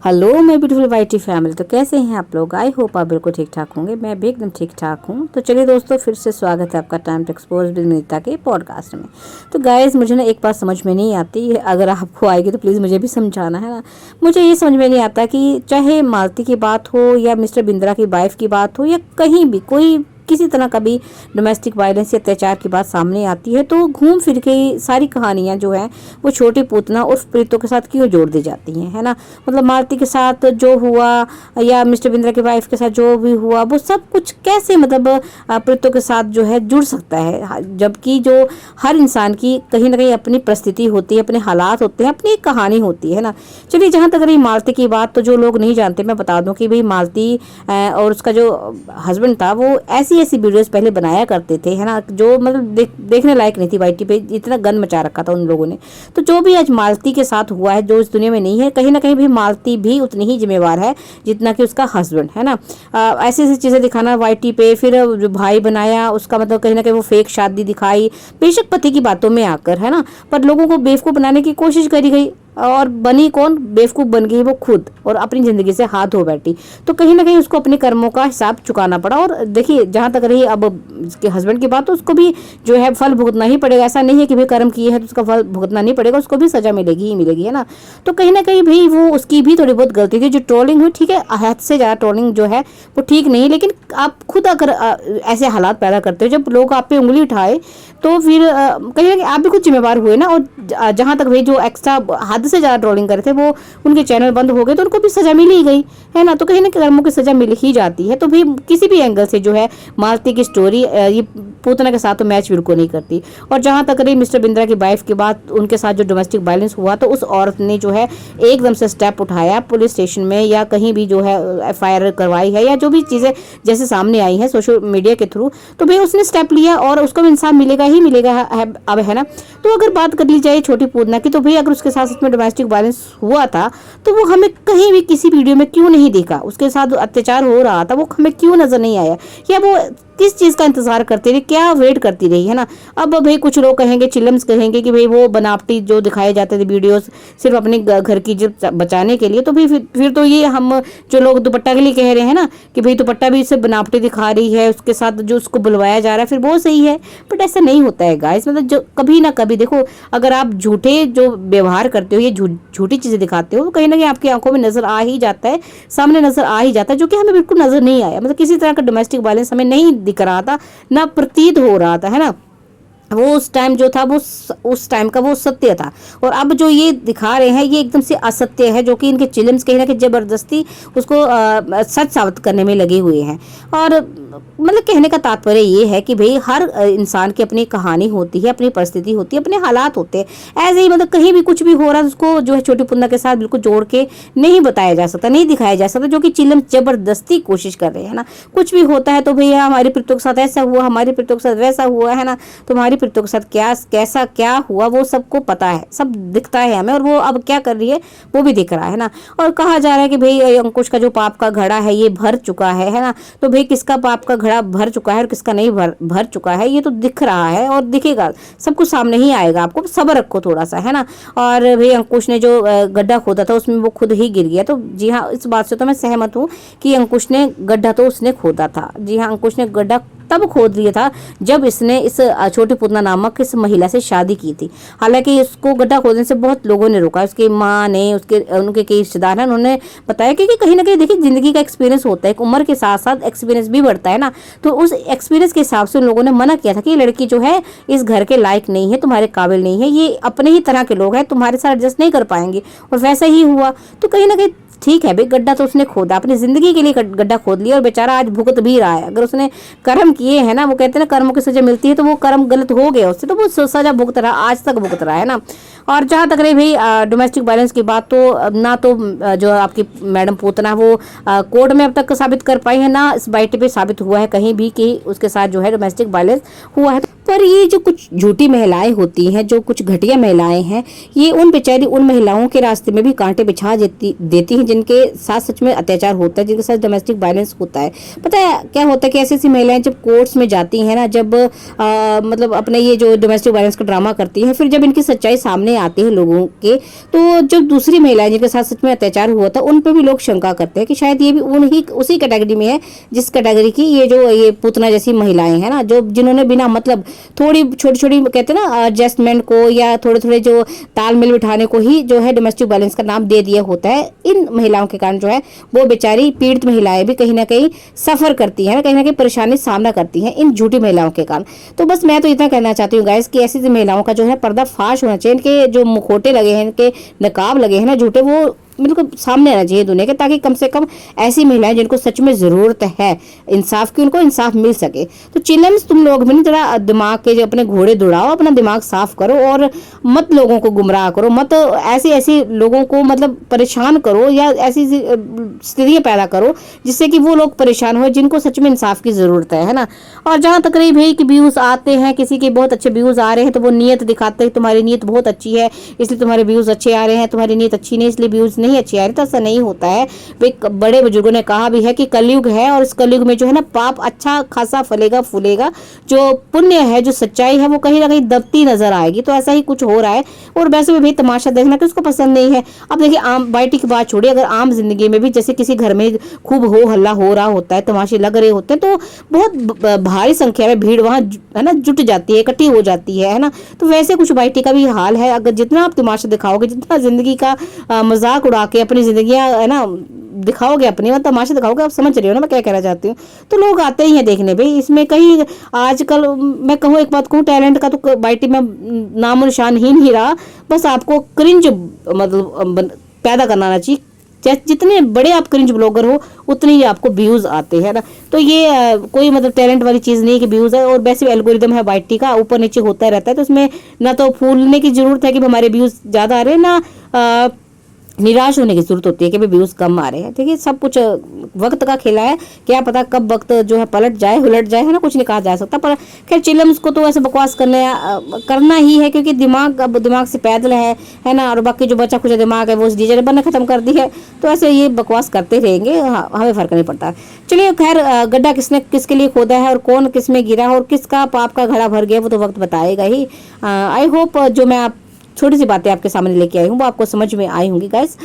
Hello मैं beautiful वाइटी family. तो कैसे हैं आप लोग? आई होप आप बिल्कुल ठीक ठाक होंगे। मैं भी एकदम ठीक ठाक हूँ। तो चलिए दोस्तों, फिर से स्वागत है आपका time to expose with Nita के पॉडकास्ट में। तो गाइस, मुझे ना एक बात समझ में नहीं आती है, अगर आपको आएगी तो प्लीज़ मुझे भी समझाना है ना। मुझे ये समझ में नहीं आता कि चाहे मालती की बात हो या मिस्टर बिंद्रा की वाइफ की बात हो या कहीं भी कोई किसी तरह का भी डोमेस्टिक वायलेंस या अत्याचार की बात सामने आती है तो घूम फिर के सारी कहानियां जो है वो छोटी पूतना उर्फ प्रीतो के साथ क्यों जोड़ दी जाती हैं, है ना। मतलब मालती के साथ जो हुआ या मिस्टर बिंद्रा की वाइफ के साथ जो भी हुआ वो सब कुछ कैसे मतलब प्रीतो के साथ जो है जुड़ सकता है, जबकि जो हर इंसान की कहीं ना कहीं अपनी परिस्थिति होती है, अपने हालात होते हैं, अपनी एक कहानी होती है ना। चलिए, जहाँ तक रही मालती की बात, तो जो लोग नहीं जानते मैं बता दूं कि भाई मालती और उसका जो हस्बैंड था वो ऐसी वीडियोस पहले बनाया करते थे, है ना, जो मतलब देखने लायक नहीं थी। वाईटी पे इतना गन मचा रखा था उन लोगों ने। तो जो भी आज मालती के साथ हुआ है, जो इस दुनिया में नहीं है, कहीं ना कहीं भी मालती भी उतनी ही जिम्मेवार है जितना कि उसका हस्बैंड, है ना। ऐसी ऐसी चीज़ें दिखाना वाईटी पे, फिर जो भाई बनाया उसका मतलब कहीं ना कहीं वो फेक शादी दिखाई, बेशक पति की बातों में आकर, है ना, पर लोगों को बेवकूफ़ बनाने की कोशिश करी गई और बनी कौन? बेवकूफ़ बन गई वो खुद, और अपनी ज़िंदगी से हाथ धो बैठी। तो कहीं ना कहीं उसको अपने कर्मों का हिसाब चुकाना पड़ा। और देखिए, जहाँ तक रही अब उसके हस्बैंड की बात, तो उसको भी जो है फल भुगतना ही पड़ेगा। ऐसा नहीं है कि भाई कर्म किए हैं तो उसका फल भुगतना नहीं पड़ेगा, उसको भी सजा मिलेगी ही मिलेगी, है ना। तो कहीं ना कहीं भाई वो उसकी भी थोड़ी बहुत गलती थी। जो ट्रोलिंग हुई, ठीक है, हद से ज़्यादा ट्रोलिंग जो है वो ठीक नहीं, लेकिन आप खुद अगर ऐसे हालात पैदा करते हो जब लोग आप पे उंगली उठाए, तो फिर कहीं ना कहीं आप भी खुद जिम्मेवार हुए ना। और जहाँ तक भाई जो एक्स्ट्रा हद से ज़्यादा ट्रोलिंग करे थे वो उनके चैनल बंद हो गए, तो उनको भी सज़ा मिल ही गई, है ना। तो कहीं ना कहीं कर्मों की सज़ा मिल ही जाती है। तो भाई किसी भी एंगल से जो है मालती की स्टोरी ये पूतना के साथ तो मैच बिल्कुल नहीं करती। और जहाँ तक रही मिस्टर बिंद्रा की वाइफ की बात, उनके साथ जो डोमेस्टिक वायलेंस हुआ, तो उस औरत ने जो है एकदम से स्टेप उठाया पुलिस स्टेशन में या कहीं भी जो है FIR करवाई है, या जो भी चीज़ें जैसे सामने आई है सोशल मीडिया के थ्रू, तो भाई उसने स्टेप लिया और उसको भी इंसाफ मिलेगा ही मिलेगा है, अब, है ना। तो अगर बात कर ली जाए छोटी पूतना की, तो भाई अगर उसके साथ सच में डोमेस्टिक वायलेंस हुआ था तो वो हमें कहीं भी किसी वीडियो में क्यों नहीं देखा? उसके साथ अत्याचार हो रहा था वो हमें क्यों नजर नहीं आया? या वो किस चीज़ का इंतजार करती रही, क्या वेट करती रही, है ना। अब भाई कुछ लोग कहेंगे, चिलम्स कहेंगे कि भाई वो बनावटी जो दिखाए जाते थे वीडियोस सिर्फ अपने घर की इज्जत बचाने के लिए। तो भाई फिर तो ये हम जो लोग दुपट्टा के लिए कह रहे हैं ना कि भाई दुपट्टा भी सिर्फ बनावटी दिखा रही है, उसके साथ जो उसको बुलवाया जा रहा है फिर वो सही है। बट ऐसा नहीं होता है गाइस। मतलब जो कभी ना कभी देखो, अगर आप झूठे जो व्यवहार करते हो, ये झूठी चीज़ें दिखाते हो, तो कहीं ना कहीं आपकी आंखों में नजर आ ही जाता है, सामने नजर आ ही जाता है, जो कि हमें बिल्कुल नजर नहीं आया। मतलब किसी तरह का डोमेस्टिक वायलेंस हमें नहीं दिख रहा था, ना प्रतीत हो रहा था, है ना। वो उस टाइम जो था वो उस टाइम का वो सत्य था। और अब जो ये दिखा रहे हैं ये एकदम से असत्य है, जो कि इनके चिलम्स कहीं ना कहीं जबरदस्ती उसको सच साबित करने में लगे हुए हैं। और मतलब कहने का तात्पर्य ये है कि भाई हर इंसान की अपनी कहानी होती है, अपनी परिस्थिति होती है, अपने हालात होते हैं। ऐसे ही मतलब कहीं भी कुछ भी हो रहा है उसको जो है छोटी पूतना के साथ बिल्कुल जोड़ के नहीं बताया जा सकता, नहीं दिखाया जा सकता, जो कि चिलम जबरदस्ती कोशिश कर रहे हैं ना। कुछ भी होता है तो भैया हमारी प्रीतो के साथ ऐसा हुआ, हमारी प्रीतो के साथ वैसा हुआ, है ना। तुम्हारी प्रीतो के साथ क्या कैसा क्या हुआ वो सबको पता है, सब दिखता है हमें, और वो अब क्या कर रही है वो भी दिख रहा है ना। और कहा जा रहा है कि भाई अंकुश का जो पाप का घड़ा है ये भर चुका है ना। तो भाई किसका पाप का घड़ा भर चुका है और किसका नहीं भर चुका है ये तो दिख रहा है और दिखेगा, सब कुछ सामने ही आएगा। आपको सब्र रखो थोड़ा सा, है ना। और भाई अंकुश ने जो गड्ढा खोदा था उसमें वो खुद ही गिर गया। तो जी हाँ, इस बात से तो मैं सहमत हूँ कि अंकुश ने गड्ढा तो उसने खोदा था। जी हाँ, अंकुश ने गड्ढा तब खोद लिया था जब इसने इस छोटी पूतना नामक इस महिला से शादी की थी। हालांकि इसको गड्ढा खोदने से बहुत लोगों ने रोका, उसकी माँ ने, उनके कई रिश्तेदार हैं, उन्होंने बताया कि कहीं ना कहीं देखिए जिंदगी का एक्सपीरियंस होता है, एक उम्र के साथ साथ एक्सपीरियंस भी बढ़ता है ना। तो उस एक्सपीरियंस के हिसाब से उन लोगों ने मना किया था कि ये लड़की जो है इस घर के लायक नहीं है, तुम्हारे काबिल नहीं है, ये अपने ही तरह के लोग हैं, तुम्हारे साथ एडजस्ट नहीं कर पाएंगे। और वैसा ही हुआ। तो कहीं ना कहीं ठीक है भाई, गड्ढा तो उसने खोदा, अपनी जिंदगी के लिए गड्ढा खोद लिया और बेचारा आज भुगत भी रहा है। अगर उसने कर्म किए हैं ना, वो कहते हैं ना कर्मों की सजा मिलती है, तो वो कर्म गलत हो गया उससे, तो वो सजा भुगत रहा, आज तक भुगत रहा है ना। और जहाँ तक रही भाई डोमेस्टिक वायलेंस की बात, तो ना तो जो आपकी मैडम पूतना वो कोर्ट में अब तक साबित कर पाई है, ना इस बाइट पे साबित हुआ है कहीं भी कि उसके साथ जो है डोमेस्टिक वायलेंस हुआ है। पर ये जो कुछ झूठी महिलाएं होती हैं, जो कुछ घटिया महिलाएं हैं, ये उन बेचारी उन महिलाओं के रास्ते में भी कांटे बिछा देती हैं जिनके साथ सच में अत्याचार होता है, जिनके साथ डोमेस्टिक वायलेंस होता है। पता है क्या होता है कि ऐसी ऐसी महिलाएं जब कोर्ट्स में जाती हैं ना, जब मतलब अपने ये जो डोमेस्टिक वायलेंस का ड्रामा करती हैं, फिर जब इनकी सच्चाई सामने भावनाएं आती है लोगों के, तो जो दूसरी महिलाएं जिनके साथ सच में अत्याचार हुआ था उन पर भी लोग शंका करते हैं कि शायद ये भी उन्हीं उसी कैटेगरी में है जिस कैटेगरी की ये पूतना जैसी महिलाएं हैं ना, जो जिन्होंने बिना मतलब थोड़ी छोटी छोटी कहते हैं ना एडजस्टमेंट को या थोड़े थोड़े जो तालमेल बिठाने को ही जो है डोमेस्टिक वायलेंस का नाम दे दिया होता है। इन महिलाओं के कारण जो है वो बेचारी पीड़ित महिलाएं भी कहीं ना कहीं सफर करती है ना, कहीं ना कहीं परेशानी सामना करती हैं इन झूठी महिलाओं के कारण। तो बस मैं तो इतना कहना चाहती हूँ गाइस कि ऐसी महिलाओं का जो है पर्दाफाश होना चाहिए, इनके जो मुखोटे लगे हैं, इनके नकाब लगे हैं ना झूठे, वो बिल्कुल सामने आना चाहिए दुनिया के, ताकि कम से कम ऐसी महिलाएं जिनको सच में जरूरत है इंसाफ की, उनको इंसाफ मिल सके। तो चिल्ड्रंस तुम लोग भी थोड़ा दिमाग के जो अपने घोड़े दौड़ाओ, अपना दिमाग साफ करो और मत लोगों को गुमराह करो, मत ऐसे ऐसे लोगों को मतलब परेशान करो या ऐसी स्थितियां पैदा करो जिससे कि वो लोग परेशान हो जिनको सच में इंसाफ की जरूरत है ना। और जहां तक रही भाई कि व्यूज आते हैं, किसी के बहुत अच्छे व्यूज आ रहे हैं तो वो नीयत दिखाते हैं तुम्हारी नीयत बहुत अच्छी है इसलिए तुम्हारे व्यूज अच्छे आ रहे हैं, तुम्हारी नीयत अच्छी नहीं इसलिए व्यूज नहीं अच्छी आ रही। तो ऐसा नहीं होता है भाई, बड़े बुजुर्गों ने कहा भी है कि कलयुग है और इस कलयुग में जो है ना पाप अच्छा खासा फलेगा फूलेगा, जो पुण्य है जो सच्चाई है वो कहीं ना कहीं दबती नजर आएगी। तो ऐसा ही कुछ हो रहा है। और वैसे भी भाई तमाशा देखना किसको पसंद नहीं है। अब देखिए आम बाइटी की बात छोड़िए, अगर आम जिंदगी में भी जैसे किसी घर में खूब हो हल्ला हो रहा होता है, तमाशे लग रहे होते हैं, तो बहुत भारी संख्या में भीड़ वहां है ना जुट जाती है, इकट्ठी हो जाती है ना। तो वैसे कुछ बाइटी का भी हाल है। अगर जितना आप तमाशा दिखाओगे, जितना जिंदगी का मजाक उड़ा के अपनी जिंदगियां है ना दिखाओगे, अपनी मतलब तमाशा दिखाओगे, आप समझ रहे हो ना मैं क्या कहना चाहती हूँ। तो लोग आते ही हैं देखने भाई, इसमें कहीं आजकल मैं कहूँ एक बात कहूँ, टैलेंट का तो बाइटी में नामो निशान ही नहीं रहा। बस आपको क्रिंज मतलब पैदा करना आना चाहिए। जितने बड़े आप क्रिंज ब्लॉगर हो उतने ही आपको व्यूज आते हैं ना। तो ये कोई मतलब टैलेंट वाली चीज नहीं है कि व्यूज है। और वैसे भी एल्गोरिदम है वाईटी का, ऊपर नीचे होता रहता है। तो इसमें ना तो फूलने की जरूरत है कि हमारे व्यूज ज्यादा आ रहे हैं, ना निराश होने की जरूरत होती है कि व्यूज कम आ रहे हैं। देखिए सब कुछ वक्त का खेला है, क्या पता कब वक्त जो है पलट जाए उलट जाए, है ना, कुछ नहीं कहा जा सकता। पर खैर चिल्लम्स को तो ऐसे बकवास करना ही है, क्योंकि दिमाग अब दिमाग से पैदल है ना। और बाकी जो बचा कुछ दिमाग है वो उस डीजे ने बनना खत्म कर दी है। तो ऐसे ये बकवास करते रहेंगे, हमें फर्क नहीं पड़ता। चलिए खैर गड्ढा किसने किसके लिए खोदा है और कौन किस में गिरा और किसका पाप का घड़ा भर गया वो तो वक्त बताएगा ही। आई होप जो मैं आप छोटी सी बातें आपके सामने लेके आई हूँ वो आपको समझ में आई होंगी गाइस।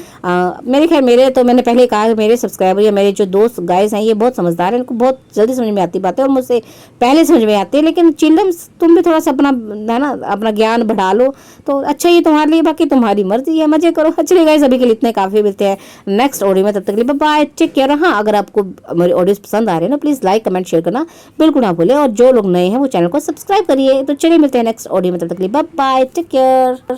मेरे खैर मेरे तो मैंने पहले कहा मेरे सब्सक्राइबर या मेरे जो दोस्त गाइस हैं ये बहुत समझदार हैं, इनको बहुत जल्दी समझ में आती बातें और मुझसे पहले समझ में आती है। लेकिन चिल्ड्रंस तुम भी थोड़ा सा अपना है ना अपना ज्ञान बढ़ा लो तो अच्छा ही तुम्हारे लिए, बाकी तुम्हारी मर्जी है, मजे करो। चलिए गाइस अभी के लिए इतने काफी, मिलते हैं नेक्स्ट ऑडियो में, तब तक के लिए बाय टेक केयर। हाँ अगर आपको मेरे ऑडियोज पसंद आ रहे हैं ना प्लीज लाइक कमेंट शेयर करना बिल्कुल ना भूले, और जो लोग नए हैं वो चैनल को सब्सक्राइब करिए। तो चलिए मिलते हैं नेक्स्ट ऑडियो में, तब तक के लिए बाय टेक केयर।